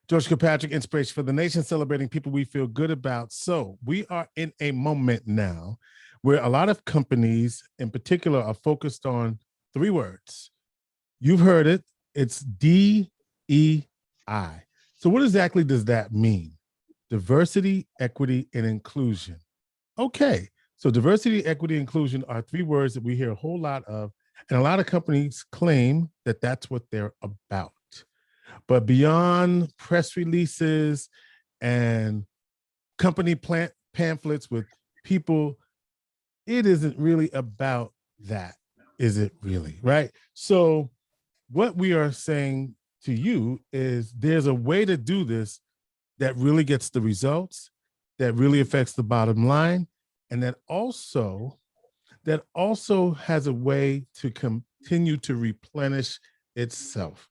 George Kirkpatrick, Inspiration for the Nation, celebrating people we feel good about. So we are in a moment now where a lot of companies in particular are focused on three words. You've heard it. It's DEI. So what exactly does that mean? Diversity, equity, and inclusion. Okay. So diversity, equity, inclusion are three words that we hear a whole lot of, and a lot of companies claim that that's what they're about. But beyond press releases and company pamphlets with people, it isn't really about that, is it really? Right? So what we are saying to you is there's a way to do this that really gets the results, that really affects the bottom line, and that also has a way to continue to replenish itself.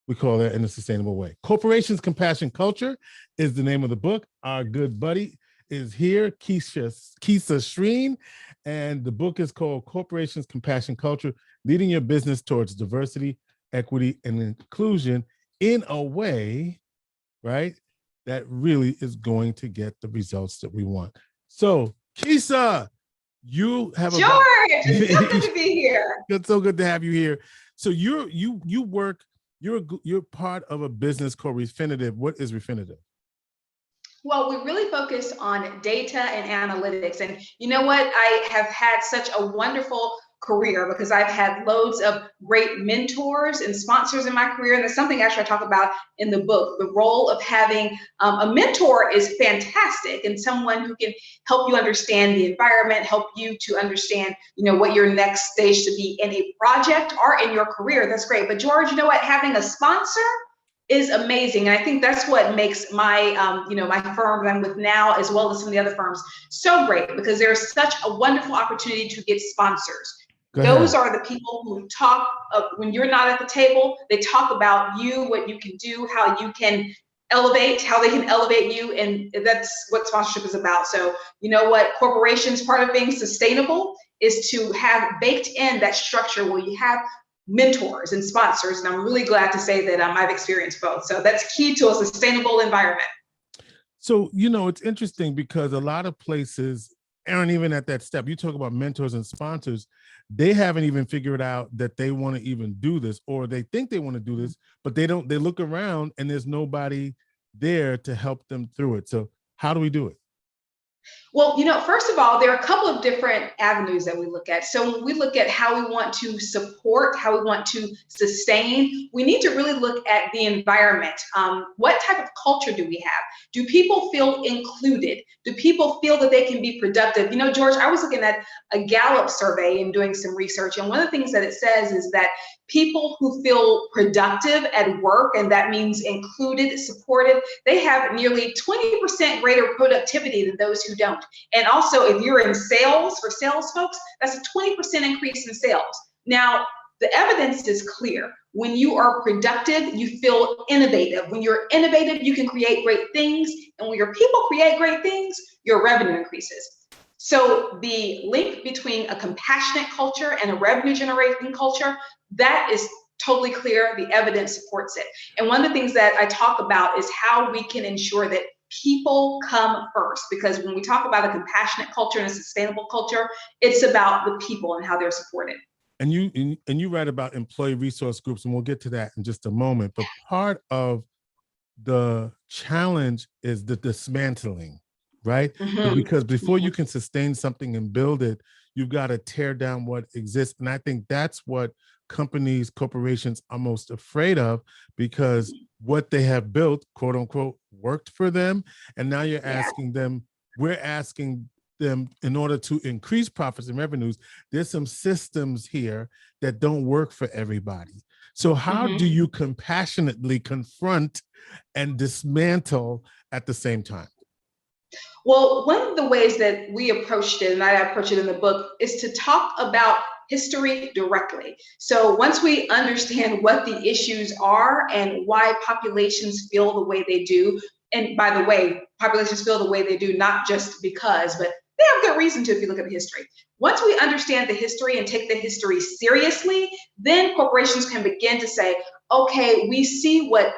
We call that in a sustainable way. Corporations Compassion Culture is the name of the book. Our good buddy is here, Keesa Schreane, and the book is called Corporations Compassion Culture, Leading Your Business Towards Diversity, Equity, and Inclusion in a way, right, that really is going to get the results that we want. So, Keesa, you have George, it's so good to be here. It's so good to have you here. So you're part of a business called Refinitiv. What is Refinitiv? Well, we really focus on data and analytics. And you know what? I have had such a wonderful career because I've had loads of great mentors and sponsors in my career. And there's something actually I talk about in the book. The role of having a mentor is fantastic, and someone who can help you understand the environment, help you to understand, what your next stage should be in a project or in your career. That's great. But George, you know what? Having a sponsor is amazing. And I think that's what makes my, my firm that I'm with now, as well as some of the other firms, so great, because there's such a wonderful opportunity to get sponsors. Those are the people who talk when you're not at the table. They talk about you, what you can do, how you can elevate, how they can elevate you. And that's what sponsorship is about. So, you know what, corporations, part of being sustainable is to have baked in that structure where you have mentors and sponsors. And I'm really glad to say that I've experienced both. So that's key to a sustainable environment. So, it's interesting because a lot of places aren't even at that step. You talk about mentors and sponsors. They haven't even figured out that they want to even do this, or they think they want to do this, but they don't. They look around and there's nobody there to help them through it. So how do we do it? Well, first of all, there are a couple of different avenues that we look at. So when we look at how we want to support, how we want to sustain, we need to really look at the environment. What type of culture do we have? Do people feel included? Do people feel that they can be productive? George, I was looking at a Gallup survey and doing some research, and one of the things that it says is that people who feel productive at work, and that means included, supported, they have nearly 20% greater productivity than those who don't. And also, if you're in sales, for sales folks, that's a 20% increase in sales. Now, the evidence is clear. When you are productive, you feel innovative. When you're innovative, you can create great things. And when your people create great things, your revenue increases. So the link between a compassionate culture and a revenue generating culture, that is totally clear. The evidence supports it. And one of the things that I talk about is how we can ensure that people come first, because when we talk about a compassionate culture and a sustainable culture, it's about the people and how they're supported. And you write about employee resource groups, and we'll get to that in just a moment. But part of the challenge is the dismantling, right? Mm-hmm. Because before you can sustain something and build it, you've got to tear down what exists. And I think that's what corporations are most afraid of, because what they have built, quote unquote, worked for them. And now you're asking them, we're asking them, in order to increase profits and revenues, there's some systems here that don't work for everybody. So how do you compassionately confront and dismantle at the same time? Well, one of the ways that we approached it, and I approach it in the book, is to talk about history directly. So once we understand what the issues are and why populations feel the way they do, and by the way, populations feel the way they do, not just because, but they have good reason to if you look at the history. Once we understand the history and take the history seriously, then corporations can begin to say, okay, we see what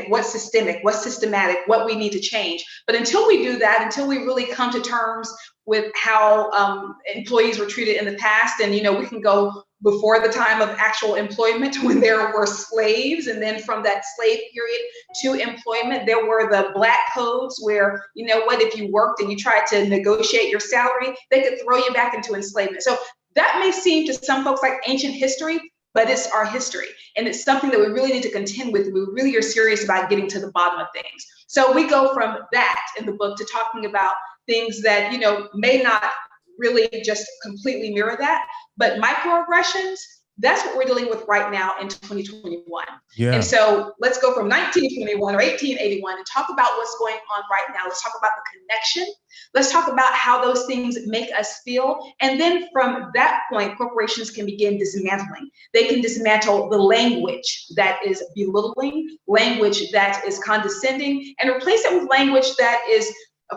what's systematic, what we need to change. But until we do that, until we really come to terms with how employees were treated in the past, and we can go before the time of actual employment when there were slaves, and then from that slave period to employment, there were the black codes where, if you worked and you tried to negotiate your salary, they could throw you back into enslavement. So that may seem to some folks like ancient history, but it's our history. And it's something that we really need to contend with. We really are serious about getting to the bottom of things. So we go from that in the book to talking about things that, may not really just completely mirror that, but microaggressions, that's what we're dealing with right now in 2021. Yeah. And so let's go from 1921 or 1881 and talk about what's going on right now. Let's talk about the connection. Let's talk about how those things make us feel. And then from that point, corporations can begin dismantling. They can dismantle the language that is belittling, language that is condescending, and replace it with language that is,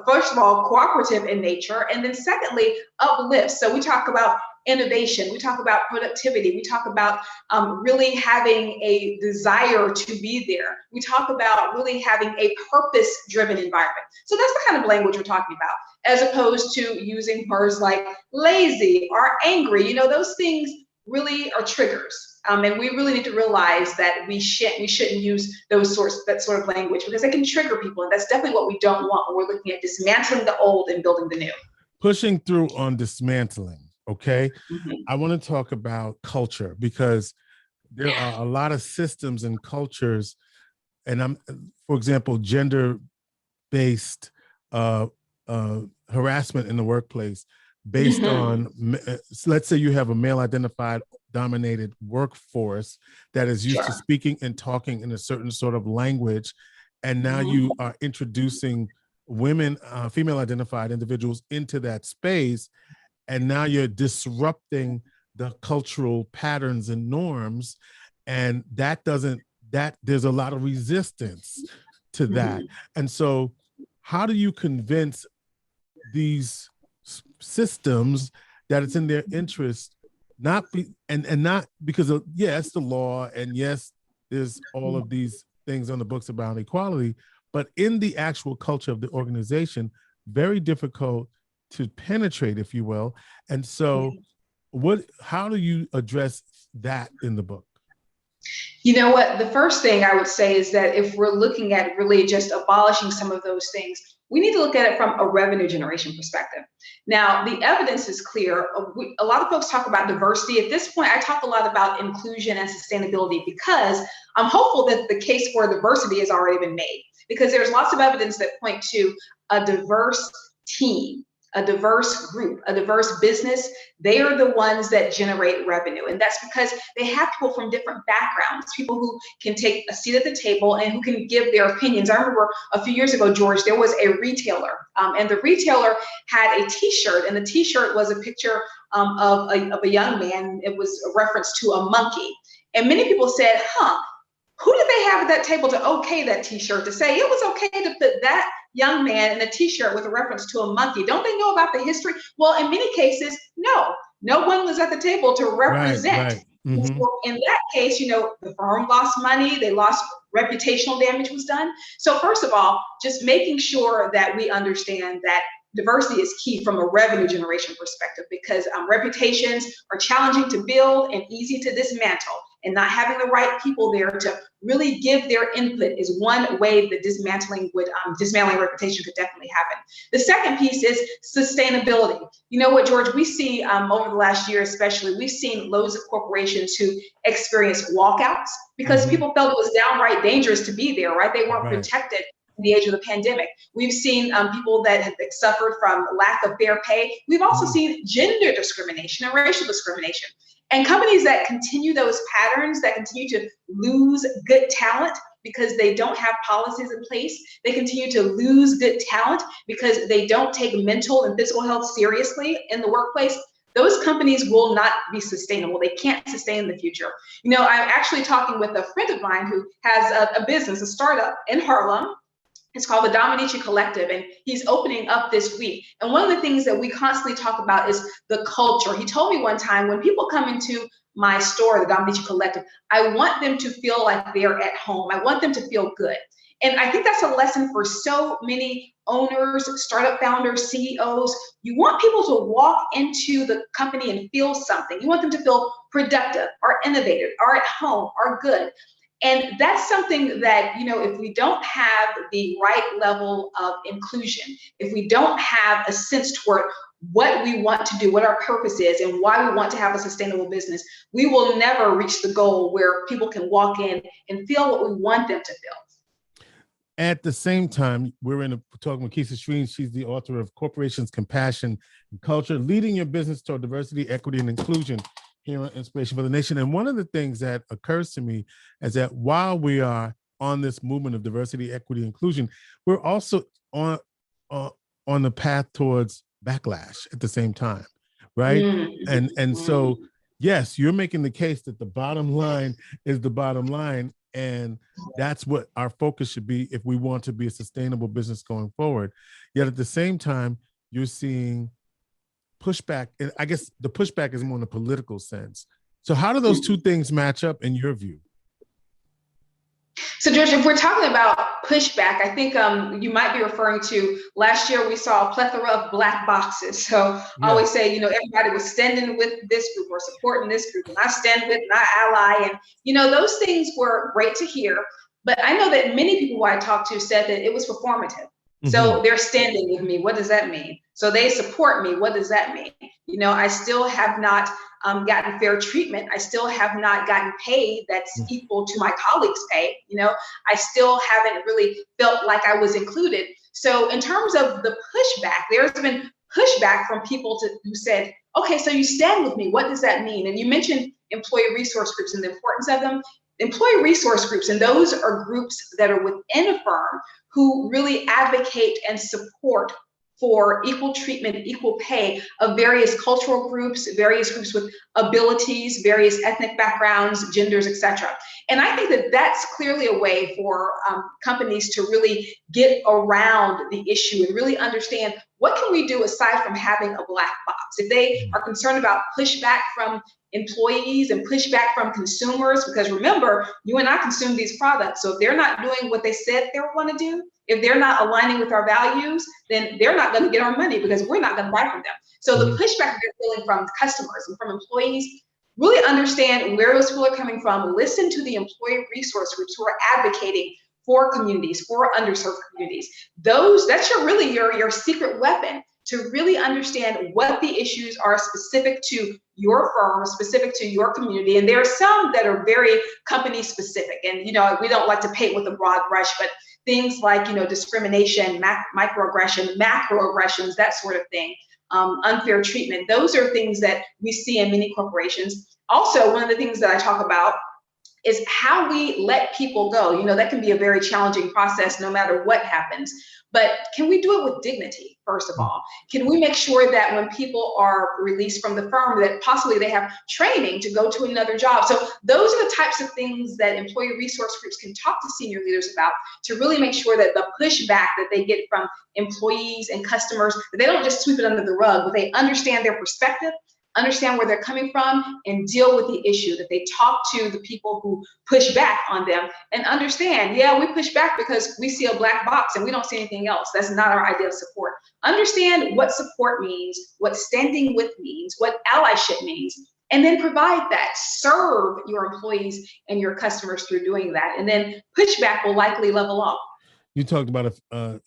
first of all, cooperative in nature, and then secondly, uplifts. So we talk about innovation, we talk about productivity, we talk about really having a desire to be there. We talk about really having a purpose-driven environment. So that's the kind of language we're talking about, as opposed to using words like lazy or angry. Those things really are triggers. And we really need to realize that we shouldn't use that sort of language, because it can trigger people. And that's definitely what we don't want when we're looking at dismantling the old and building the new. Pushing through on dismantling. Okay. Mm-hmm. I want to talk about culture, because there are a lot of systems and cultures, and for example, gender-based harassment in the workplace based on, let's say you have a male-identified dominated workforce that is used to speaking and talking in a certain sort of language, and now you are introducing women, female-identified individuals into that space, and now you're disrupting the cultural patterns and norms, and there's a lot of resistance to that. And so how do you convince these systems that it's in their interest, not because of, yes, the law, and yes, there's all of these things on the books about equality, but in the actual culture of the organization, very difficult to penetrate, if you will. And so how do you address that in the book? You know what? The first thing I would say is that if we're looking at really just abolishing some of those things, we need to look at it from a revenue generation perspective. Now, the evidence is clear. A lot of folks talk about diversity. At this point, I talk a lot about inclusion and sustainability, because I'm hopeful that the case for diversity has already been made, because there's lots of evidence that point to a diverse team, a diverse group, a diverse business. They are the ones that generate revenue. And that's because they have people from different backgrounds, people who can take a seat at the table and who can give their opinions. I remember a few years ago, George, there was a retailer, and the retailer had a t-shirt, and the t-shirt was a picture of a young man. It was a reference to a monkey. And many people said, who did they have at that table to okay that t-shirt, to say it was okay to put that young man in a t-shirt with a reference to a monkey? Don't they know about the history? Well, in many cases, no one was at the table to represent. Right. Mm-hmm. So in that case, the firm lost money, they lost, reputational damage was done. So first of all, just making sure that we understand that diversity is key from a revenue generation perspective, because reputations are challenging to build and easy to dismantle. And not having the right people there to really give their input is one way that dismantling reputation could definitely happen. The second piece is sustainability. You know what, George, we see over the last year especially, we've seen loads of corporations who experienced walkouts because people felt it was downright dangerous to be there, right? They weren't protected in the age of the pandemic. We've seen people that have suffered from lack of fair pay. We've also seen gender discrimination and racial discrimination. And companies that continue those patterns, that continue to lose good talent because they don't have policies in place, they continue to lose good talent because they don't take mental and physical health seriously in the workplace, those companies will not be sustainable. They can't sustain in the future. I'm actually talking with a friend of mine who has a business, a startup in Harlem. It's called the Dominici Collective, and he's opening up this week. And one of the things that we constantly talk about is the culture. He told me one time, when people come into my store, the Dominici Collective, I want them to feel like they're at home. I want them to feel good. And I think that's a lesson for so many owners, startup founders, CEOs. You want people to walk into the company and feel something. You want them to feel productive, or innovative, or at home, or good. And that's something that, if we don't have the right level of inclusion, if we don't have a sense toward what we want to do, what our purpose is, and why we want to have a sustainable business, we will never reach the goal where people can walk in and feel what we want them to feel. At the same time, we're talking with Keesa Schreane. She's the author of Corporations, Compassion, and Culture, Leading Your Business Toward Diversity, Equity, and Inclusion, here on Inspiration for the Nation. And one of the things that occurs to me is that while we are on this movement of diversity, equity, inclusion, we're also on the path towards backlash at the same time, right? And so, yes, you're making the case that the bottom line is the bottom line, and that's what our focus should be if we want to be a sustainable business going forward. Yet at the same time, you're seeing pushback, and I guess the pushback is more in a political sense. So how do those two things match up in your view? So, George, if we're talking about pushback, I think you might be referring to last year we saw a plethora of black boxes. So I always say, everybody was standing with this group or supporting this group, and I stand with and I ally. And, those things were great to hear. But I know that many people who I talked to said that it was performative. So they're standing with me. What does that mean? So they support me. What does that mean? I still have not gotten fair treatment. I still have not gotten paid that's equal to my colleagues' pay. I still haven't really felt like I was included. So in terms of the pushback, there's been pushback from people who said, okay, so you stand with me. What does that mean? And you mentioned employee resource groups and the importance of them. Employee resource groups, and those are groups that are within a firm who really advocate and support for equal treatment, equal pay of various cultural groups, various groups with abilities, various ethnic backgrounds, genders, etc. And I think that that's clearly a way for companies to really get around the issue and really understand what can we do aside from having a black box. If they are concerned about pushback from employees and pushback from consumers, because remember, you and I consume these products. So if they're not doing what they said they want to do, if they're not aligning with our values, then they're not going to get our money because we're not going to buy from them. So the pushback they're feeling from customers and from employees, really understand where those people are coming from, listen to the employee resource groups who are advocating for communities, for underserved communities. That's really your secret weapon to really understand what the issues are specific to your firm, specific to your community. And there are some that are very company specific. And, we don't like to paint with a broad brush, but things like, discrimination, microaggression, macroaggressions, that sort of thing, unfair treatment. Those are things that we see in many corporations. Also, one of the things that I talk about is how we let people go. That can be a very challenging process no matter what happens. But can we do it with dignity, first of all? Can we make sure that when people are released from the firm, that possibly they have training to go to another job? So those are the types of things that employee resource groups can talk to senior leaders about to really make sure that the pushback that they get from employees and customers, that they don't just sweep it under the rug, but they understand their perspective, understand where they're coming from, and deal with the issue, that they talk to the people who push back on them and understand, we push back because we see a black box and we don't see anything else. That's not our idea of support. Understand what support means, what standing with means, what allyship means, and then provide that. Serve your employees and your customers through doing that. And then pushback will likely level off. You talked about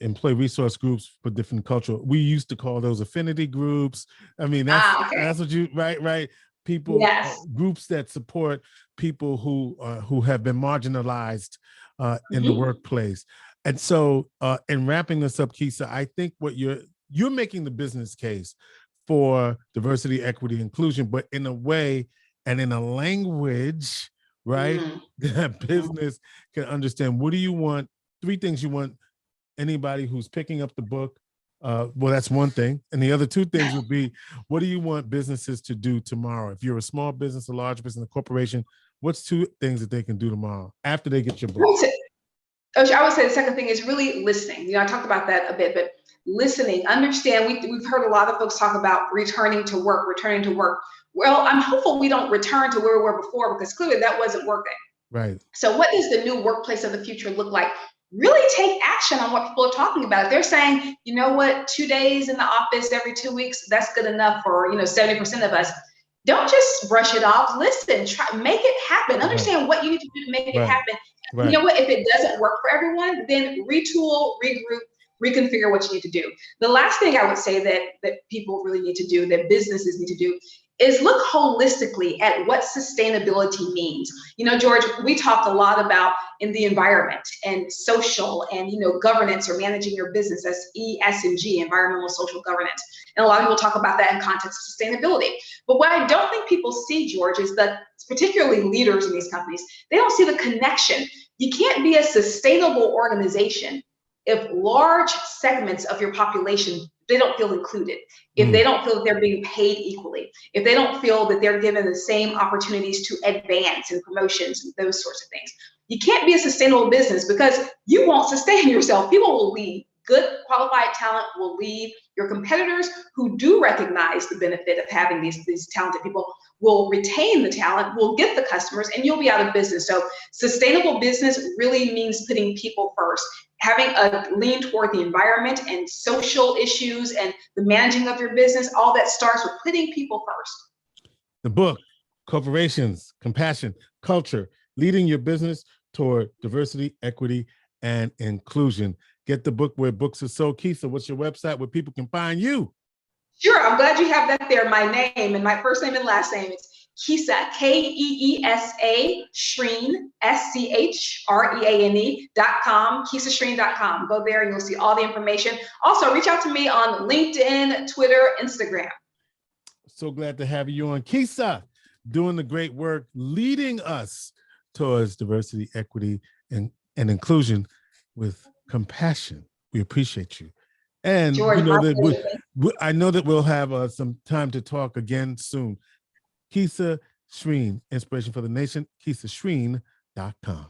employee resource groups for different cultural. We used to call those affinity groups. I mean, that's what you right. People, groups that support people who have been marginalized in the workplace. And so, in wrapping this up, Keesa, I think what you're making the business case for diversity, equity, inclusion, but in a way and in a language, right, that business can understand. What do you want? 3 things you want anybody who's picking up the book. Well, that's one thing. And the other 2 things would be, what do you want businesses to do tomorrow? If you're a small business, a large business, a corporation, what's 2 things that they can do tomorrow after they get your book? I would say the second thing is really listening. I talked about that a bit, but listening, understand. We've heard a lot of folks talk about returning to work, returning to work. Well, I'm hopeful we don't return to where we were before, because clearly that wasn't working. Right. So what does the new workplace of the future look like? Really take action on what people are talking about. If they're saying, you know what, 2 days in the office every 2 weeks, that's good enough for 70% of us. Don't just brush it off. Listen, try, make it happen. Understand what you need to do to make it happen. You know what? If it doesn't work for everyone, then retool, regroup, reconfigure what you need to do. The last thing I would say that people really need to do, that businesses need to do, is look holistically at what sustainability means. George, we talked a lot about in the environment and social and governance, or managing your business as ESG, environmental social governance. And a lot of people talk about that in context of sustainability. But what I don't think people see, George, is that particularly leaders in these companies, they don't see the connection. You can't be a sustainable organization if large segments of your population, they don't feel included, if they don't feel that they're being paid equally, if they don't feel that they're given the same opportunities to advance and promotions and those sorts of things. You can't be a sustainable business, because you won't sustain yourself. People will leave. Good qualified talent will leave. Your competitors who do recognize the benefit of having these talented people will retain the talent, will get the customers, and you'll be out of business. So sustainable business really means putting people first, having a lean toward the environment and social issues and the managing of your business. All that starts with putting people first. The book, Corporations, Compassion, Culture, Leading Your Business Toward Diversity, Equity, and Inclusion. Get the book where books are sold. Keesa, what's your website where people can find you? Sure, I'm glad you have that there. My name and my first name and last name. It's Keesa, Keesa Schreane, SCHREANE.com, KeesaSchreane.com. Go there and you'll see all the information. Also, reach out to me on LinkedIn, Twitter, Instagram. So glad to have you on. Keesa, doing the great work, leading us towards diversity, equity, and inclusion with compassion. We appreciate you. And George, I know that we'll have some time to talk again soon. Keesa Schreane, Inspiration for the Nation, KeesaSchreane.com.